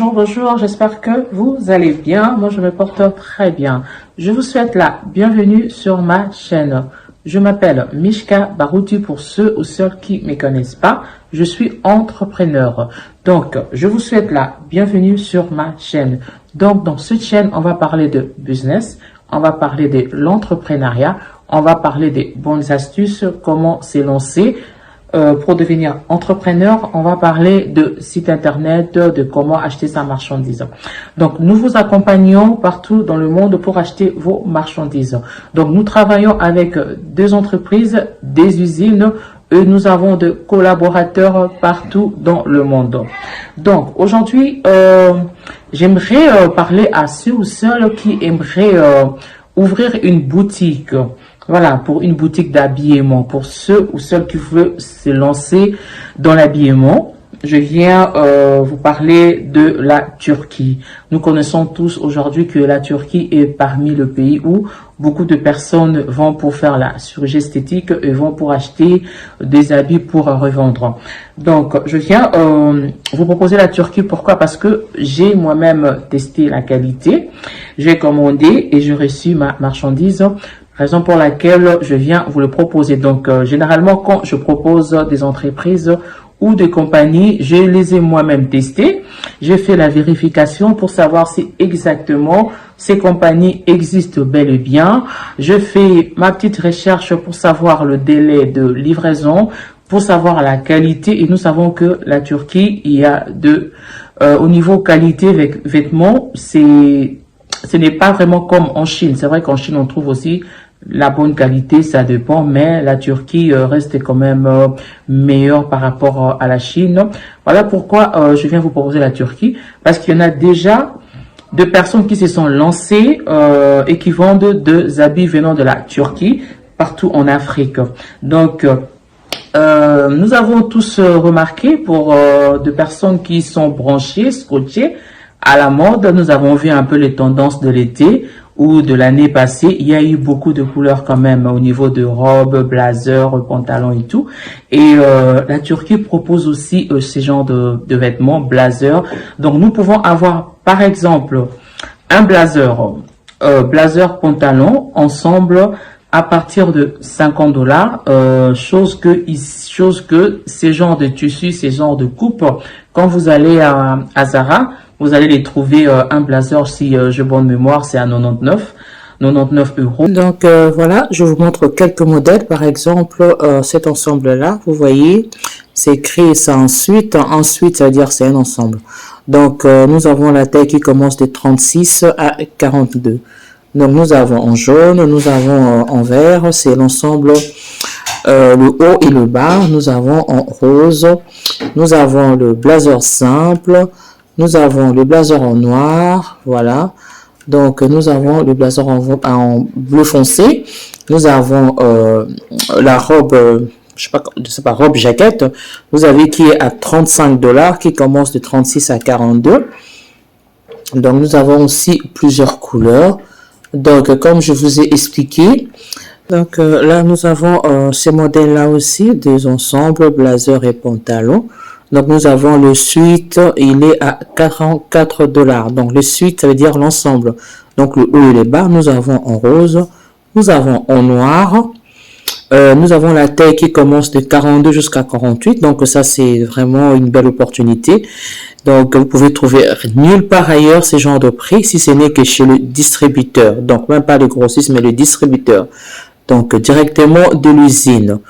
bonjour, j'espère que vous allez bien. Moi, je me porte très bien. Je vous souhaite la bienvenue sur ma chaîne. Je m'appelle Mishka Barouti pour ceux ou celles qui ne me connaissent pas. Je suis entrepreneur. Donc, je vous souhaite la bienvenue sur ma chaîne. Donc, dans cette chaîne, on va parler de business, on va parler de l'entrepreneuriat, on va parler des bonnes astuces, comment s'élancer. Pour devenir entrepreneur, on va parler de site internet, de comment acheter sa marchandise. Donc, nous vous accompagnons partout dans le monde pour acheter vos marchandises. Donc, nous travaillons avec des entreprises, des usines, et nous avons des collaborateurs partout dans le monde. Donc, aujourd'hui, j'aimerais parler à ceux ou celles qui aimeraient ouvrir une boutique. Voilà, pour une boutique d'habillement, pour ceux ou celles qui veulent se lancer dans l'habillement. Je viens vous parler de la Turquie. Nous connaissons tous aujourd'hui que la Turquie est parmi les pays où beaucoup de personnes vont pour faire la chirurgie esthétique et vont pour acheter des habits pour revendre. Donc, je viens vous proposer la Turquie. Pourquoi? Parce que j'ai moi-même testé la qualité. J'ai commandé et j'ai reçu ma marchandise. Raison pour laquelle je viens vous le proposer. Donc, généralement, quand je propose des entreprises ou des compagnies, je les ai moi-même testées. J'ai fait la vérification pour savoir si exactement ces compagnies existent bel et bien. Je fais ma petite recherche pour savoir le délai de livraison, pour savoir la qualité. Et nous savons que la Turquie, il y a au niveau qualité avec vêtements, ce n'est pas vraiment comme en Chine. C'est vrai qu'en Chine, on trouve aussi la bonne qualité, ça dépend, mais la Turquie reste quand même meilleure par rapport à la Chine. Voilà pourquoi je viens vous proposer la Turquie, parce qu'il y en a déjà de personnes qui se sont lancées et qui vendent des habits venant de la Turquie partout en Afrique. Donc, nous avons tous remarqué pour des personnes qui sont branchées, scotchées à la mode. Nous avons vu un peu les tendances de l'été ou de l'année passée. Il y a eu beaucoup de couleurs quand même au niveau de robes, blazers, pantalons et tout. Et la Turquie propose aussi ces genres de vêtements, blazers. Donc nous pouvons avoir par exemple un blazer, pantalon ensemble à partir de 50 $, chose que ces genres de tissus, ces genres de coupes, quand vous allez à Zara, vous allez les trouver un blazer, si j'ai bonne mémoire, c'est à 99 €. Donc voilà, je vous montre quelques modèles. Par exemple, cet ensemble-là, vous voyez, c'est écrit ça ensuite. Ensuite, ça veut dire c'est un ensemble. Donc nous avons la taille qui commence de 36 à 42. Donc nous avons en jaune, nous avons en vert, c'est l'ensemble, le haut et le bas. Nous avons en rose, nous avons le blazer simple, nous avons le blazer en noir, voilà. Donc nous avons le blazer en bleu foncé. Nous avons la robe, je sais pas, robe jaquette. Vous avez qui est à 35 $, qui commence de 36 à 42. Donc nous avons aussi plusieurs couleurs. Donc, comme je vous ai expliqué, donc là, nous avons ces modèles-là aussi, des ensembles, blazer et pantalon. Donc, nous avons le suite, il est à 44 $. Donc, le suite, ça veut dire l'ensemble. Donc, le haut et le bas, nous avons en rose, nous avons en noir. Nous avons la taille qui commence de 42 jusqu'à 48. Donc, ça, c'est vraiment une belle opportunité. Donc, vous pouvez trouver nulle part ailleurs ce genre de prix, si ce n'est que chez le distributeur. Donc, même pas le grossiste, mais le distributeur. Donc, directement de l'usine.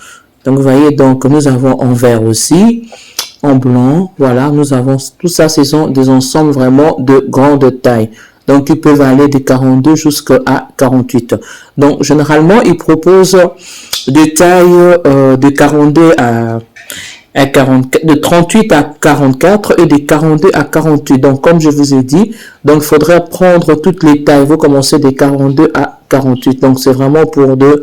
Donc, vous voyez, donc, nous avons en vert aussi, en blanc. Voilà, nous avons tout ça, ce sont des ensembles vraiment de grande taille. Donc, ils peuvent aller de 42 jusqu'à 48. Donc, généralement, ils proposent des tailles de 42 à 44, de 38 à 44 et de 42 à 48. Donc, comme je vous ai dit, donc, il faudrait prendre toutes les tailles. Vous commencez de 42 à 48. Donc, c'est vraiment pour de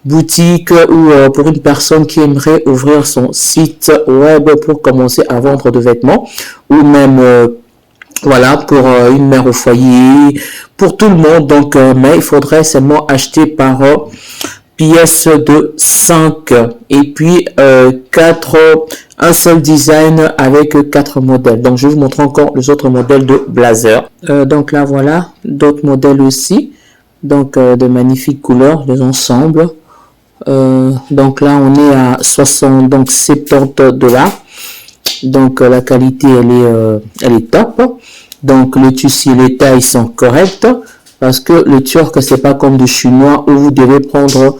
boutiques ou pour une personne qui aimerait ouvrir son site web pour commencer à vendre de vêtements ou même voilà, pour une mère au foyer, pour tout le monde. Donc, mais il faudrait seulement acheter par pièces de 5 et puis 4, un seul design avec 4 modèles. Donc je vais vous montrer encore les autres modèles de blazer. Donc là voilà d'autres modèles aussi, donc de magnifiques couleurs, les ensembles. Donc là on est à 60, donc 70 $. Donc la qualité elle est top. Donc le tissu, les tailles sont correctes, parce que le turc c'est pas comme le chinois où vous devez prendre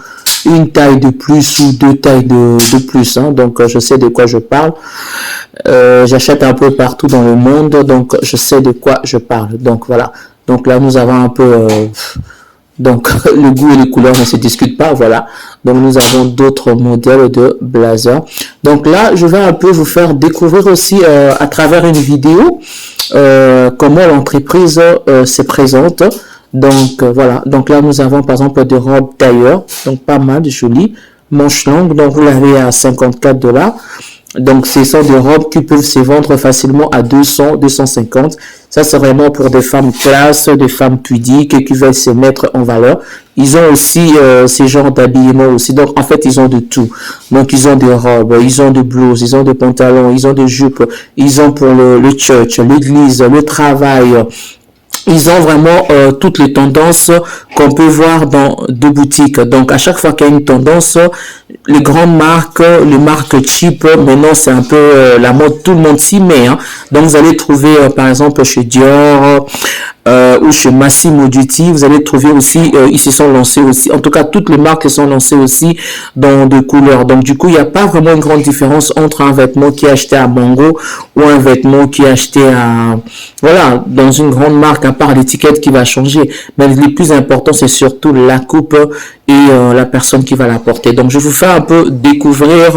une taille de plus ou 2 tailles de plus, hein. Donc je sais de quoi je parle. J'achète un peu partout dans le monde, donc je sais de quoi je parle. Donc voilà, donc là nous avons un peu donc le goût et les couleurs ne se discutent pas, voilà. Donc nous avons d'autres modèles de blazer. Donc là je vais un peu vous faire découvrir aussi à travers une vidéo comment l'entreprise se présente. Donc voilà, donc là nous avons par exemple des robes tailleur, donc pas mal de jolies, manches longues, donc vous l'avez à 54 $. Donc ce sont des robes qui peuvent se vendre facilement à 200, 250. Ça c'est vraiment pour des femmes classe, des femmes pudiques qui veulent se mettre en valeur. Ils ont aussi ces genres d'habillement aussi. Donc en fait ils ont de tout. Donc ils ont des robes, ils ont des blouses, ils ont des pantalons, ils ont des jupes, ils ont pour le church, l'église, le travail. Ils ont vraiment toutes les tendances qu'on peut voir dans deux boutiques. Donc, à chaque fois qu'il y a une tendance, les grandes marques, les marques cheap, maintenant c'est un peu la mode, tout le monde s'y met, hein. Donc, vous allez trouver par exemple chez Dior ou chez Massimo Dutti, vous allez trouver aussi, ils se sont lancés aussi, en tout cas toutes les marques se sont lancées aussi dans des couleurs. Donc, du coup, il n'y a pas vraiment une grande différence entre un vêtement qui est acheté à Mango ou un vêtement qui est acheté à, voilà, dans une grande marque, à part l'étiquette qui va changer. Mais le plus important, c'est surtout la coupe et la personne qui va la porter. Donc, je vous fais un peu découvrir.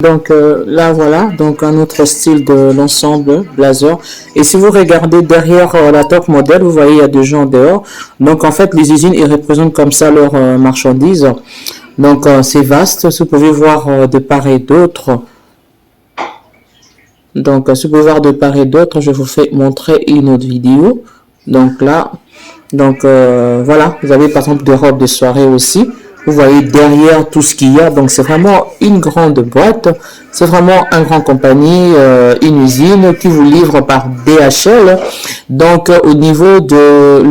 Donc, là, voilà. Donc, un autre style de l'ensemble blazer. Et si vous regardez derrière la top modèle, vous voyez, il y a des gens dehors. Donc, en fait, les usines, ils représentent comme ça leurs marchandises. Donc, c'est vaste. Si vous pouvez voir de part et d'autre. Donc, si vous pouvez voir de part et d'autre, je vous fais montrer une autre vidéo. Donc là, donc voilà, vous avez par exemple des robes de soirée aussi. Vous voyez derrière tout ce qu'il y a. Donc c'est vraiment une grande boîte. C'est vraiment une grande compagnie, une usine qui vous livre par DHL. Donc au niveau de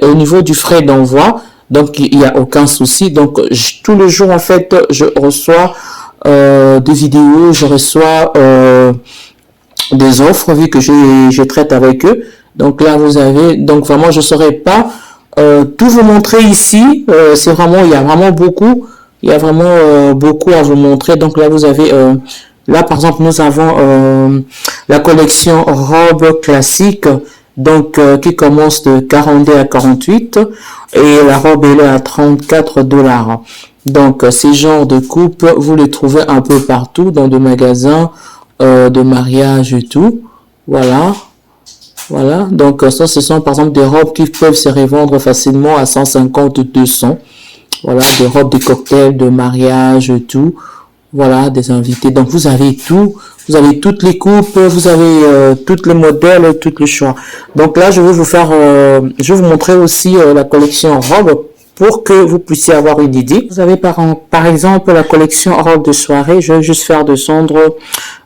au niveau du frais d'envoi, donc il n'y a aucun souci. Donc tous les jours en fait, je reçois des vidéos, je reçois des offres vu que je traite avec eux. Donc là vous avez, donc vraiment je ne saurais pas tout vous montrer ici. C'est vraiment, il y a vraiment beaucoup, beaucoup à vous montrer. Donc là vous avez là par exemple nous avons la collection robe classique, donc qui commence de 42 à 48 et la robe elle est à 34 $. Donc ces genres de coupes vous les trouvez un peu partout dans des magasins de mariage et tout. Voilà. Voilà, donc ça ce sont par exemple des robes qui peuvent se revendre facilement à 150 ou 200. Voilà, des robes de cocktail, de mariage, tout. Voilà, des invités. Donc vous avez tout, vous avez toutes les coupes, vous avez tous les modèles, tous les choix. Donc là je vais vous faire, je vais vous montrer aussi la collection robe pour que vous puissiez avoir une idée. Vous avez par exemple la collection robe de soirée. Je vais juste faire descendre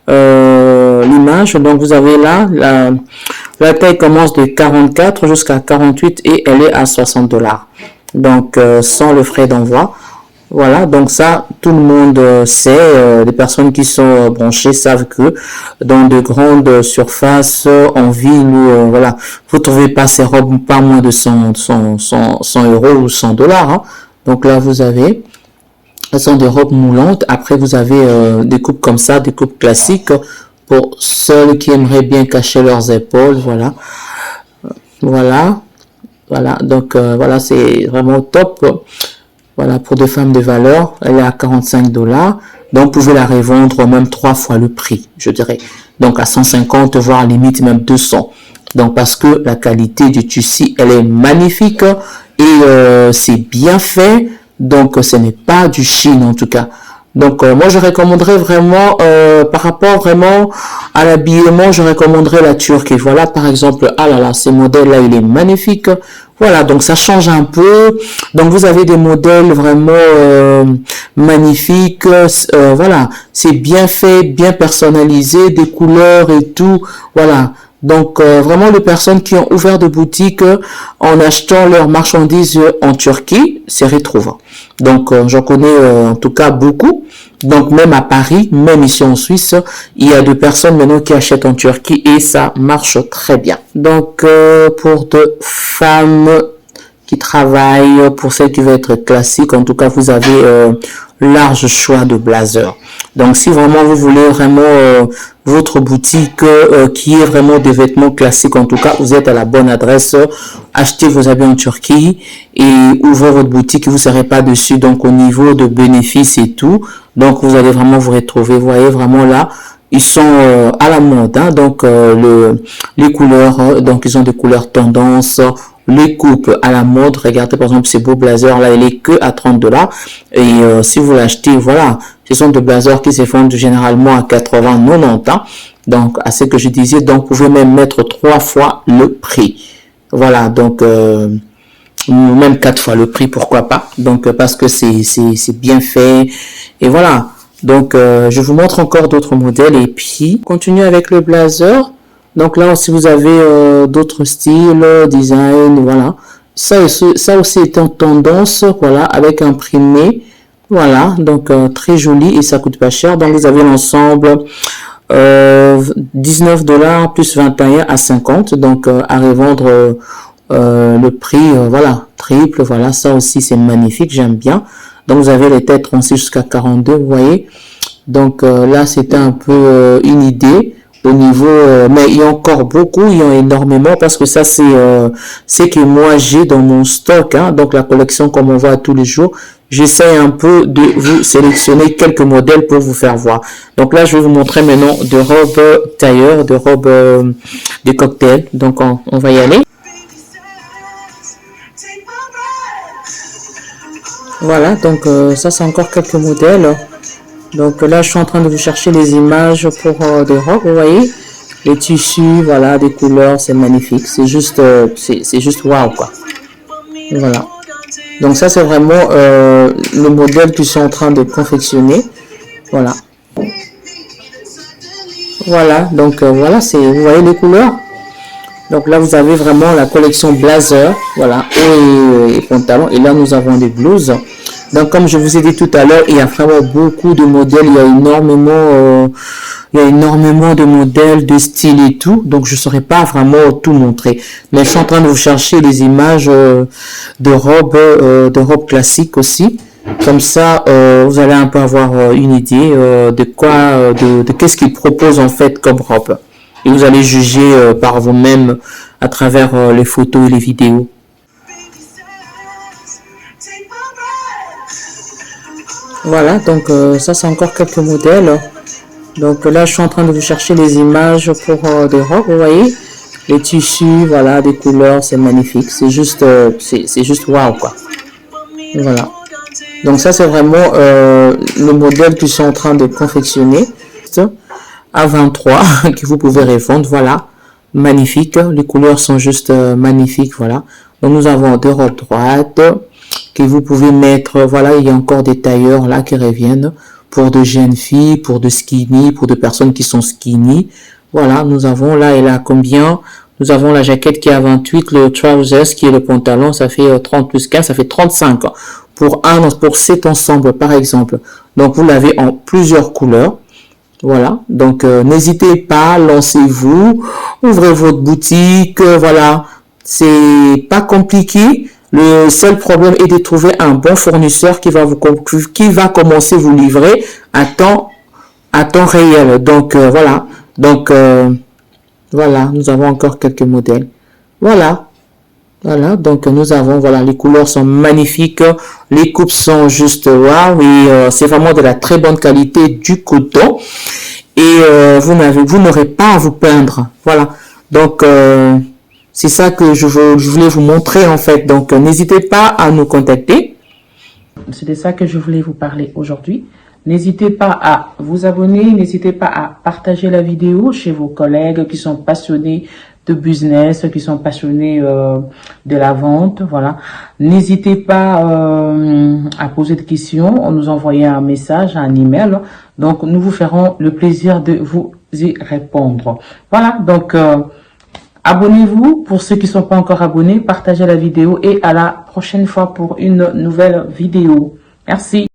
l'image. Donc vous avez là la taille commence de 44 jusqu'à 48 et elle est à 60 $. Donc sans le frais d'envoi. Voilà, donc ça tout le monde sait, les personnes qui sont branchées savent que dans de grandes surfaces en ville, voilà, vous trouvez pas ces robes pas moins de 100 € ou 100 $, hein. Donc là vous avez, ce sont des robes moulantes. Après vous avez des coupes comme ça, des coupes classiques pour ceux qui aimeraient bien cacher leurs épaules. Voilà, voilà, donc voilà, c'est vraiment top. Voilà, pour des femmes de valeur, elle est à 45 $. Donc, vous pouvez la revendre même 3 fois le prix, je dirais. Donc, à 150, voire limite même 200. Donc, parce que la qualité du tissu, elle est magnifique et c'est bien fait. Donc, ce n'est pas du Chine en tout cas. Donc, moi, je recommanderais vraiment, par rapport vraiment à l'habillement, je recommanderais la Turquie. Voilà, par exemple, ah là là, ce modèle-là, il est magnifique. Voilà, donc ça change un peu. Donc, vous avez des modèles vraiment magnifiques. Voilà, c'est bien fait, bien personnalisé, des couleurs et tout. Voilà. Donc, vraiment, les personnes qui ont ouvert des boutiques en achetant leurs marchandises en Turquie, c'est retrouvant. Donc, j'en connais en tout cas beaucoup. Donc, même à Paris, même ici en Suisse, il y a des personnes maintenant qui achètent en Turquie et ça marche très bien. Donc, pour des femmes qui travaillent, pour celles qui veulent être classiques, en tout cas, vous avez large choix de blazers. Donc, si vraiment vous voulez vraiment votre boutique qui est vraiment des vêtements classiques, en tout cas, vous êtes à la bonne adresse. Achetez vos habits en Turquie et ouvrez votre boutique, vous ne serez pas dessus. Donc, au niveau de bénéfices et tout, donc vous allez vraiment vous retrouver. Vous voyez vraiment là, ils sont à la mode. Hein, donc, les couleurs, donc ils ont des couleurs tendance. Les coupes à la mode, regardez par exemple ces beaux blazers là, il est que à 30 $. Et si vous l'achetez, voilà, ce sont des blazers qui se vendent généralement à 80, 90 ans. Donc, à ce que je disais, donc vous pouvez même mettre 3 fois le prix. Voilà, donc même 4 fois le prix, pourquoi pas. Donc, parce que c'est bien fait. Et voilà, donc je vous montre encore d'autres modèles et puis continue avec le blazer. Donc là aussi vous avez d'autres styles, design, voilà. Ça aussi est en tendance, voilà, avec imprimé, voilà. Donc très joli et ça coûte pas cher. Donc vous avez l'ensemble 19 $ plus 21 à 50. Donc à revendre le prix, voilà, triple, voilà. Ça aussi c'est magnifique, j'aime bien. Donc vous avez les têtes 36 jusqu'à 42, vous voyez. Donc là c'était un peu une idée. Au niveau, mais il y a encore beaucoup, il y a énormément parce que ça c'est ce que moi j'ai dans mon stock, hein, donc la collection comme on voit tous les jours. J'essaie un peu de vous sélectionner quelques modèles pour vous faire voir. Donc là je vais vous montrer maintenant de robes tailleur, de robes de cocktail. Donc on va y aller. Voilà, donc ça c'est encore quelques modèles. Donc là, je suis en train de vous chercher les images pour des robes, vous voyez. Les tissus, voilà, des couleurs, c'est magnifique. C'est juste waouh, quoi. Voilà. Donc ça, c'est vraiment le modèle qu'ils sont en train de confectionner. Voilà. Voilà, donc voilà, vous voyez les couleurs. Donc là, vous avez vraiment la collection blazer, voilà, et pantalons. Et là, nous avons des blouses. Donc, comme je vous ai dit tout à l'heure, il y a vraiment beaucoup de modèles. Il y a énormément de modèles, de styles et tout. Donc, je ne saurais pas vraiment tout montrer. Mais je suis en train de vous chercher les images de robes classiques aussi. Comme ça, vous allez un peu avoir une idée de quoi, de qu'est-ce qu'ils proposent en fait comme robe. Et vous allez juger par vous-même à travers les photos et les vidéos. Voilà, donc ça c'est encore quelques modèles. Donc là je suis en train de vous chercher les images pour des robes, vous voyez. Les tissus, voilà, des couleurs, c'est magnifique. C'est juste waouh, quoi. Voilà. Donc ça c'est vraiment le modèle qu'ils sont en train de confectionner. À 23 que vous pouvez revendre, voilà, magnifique, les couleurs sont juste magnifiques, voilà. Donc nous avons des robes droites que vous pouvez mettre, voilà, il y a encore des tailleurs là qui reviennent pour de jeunes filles, pour de skinny, pour de personnes qui sont skinny. Voilà, nous avons là et là combien? Nous avons la jaquette qui est à 28, le trousers qui est le pantalon, ça fait 30 plus 15, ça fait 35 pour cet ensemble par exemple. Donc vous l'avez en plusieurs couleurs. Voilà, donc n'hésitez pas, lancez-vous, ouvrez votre boutique, voilà, c'est pas compliqué. Le seul problème est de trouver un bon fournisseur qui va commencer à vous livrer à temps réel. Donc voilà, donc voilà, nous avons encore quelques modèles. Voilà. Voilà, donc nous avons, voilà, les couleurs sont magnifiques, les coupes sont juste waouh, et c'est vraiment de la très bonne qualité du coton, et vous n'aurez pas à vous plaindre. Voilà, donc c'est ça que je voulais vous montrer en fait, donc n'hésitez pas à nous contacter. C'est de ça que je voulais vous parler aujourd'hui. N'hésitez pas à vous abonner, n'hésitez pas à partager la vidéo chez vos collègues qui sont passionnés de business, qui sont passionnés de la vente, voilà. N'hésitez pas à poser des questions, nous envoyer un message, un email. Donc, nous vous ferons le plaisir de vous y répondre. Voilà, donc abonnez-vous pour ceux qui ne sont pas encore abonnés, partagez la vidéo et à la prochaine fois pour une nouvelle vidéo. Merci.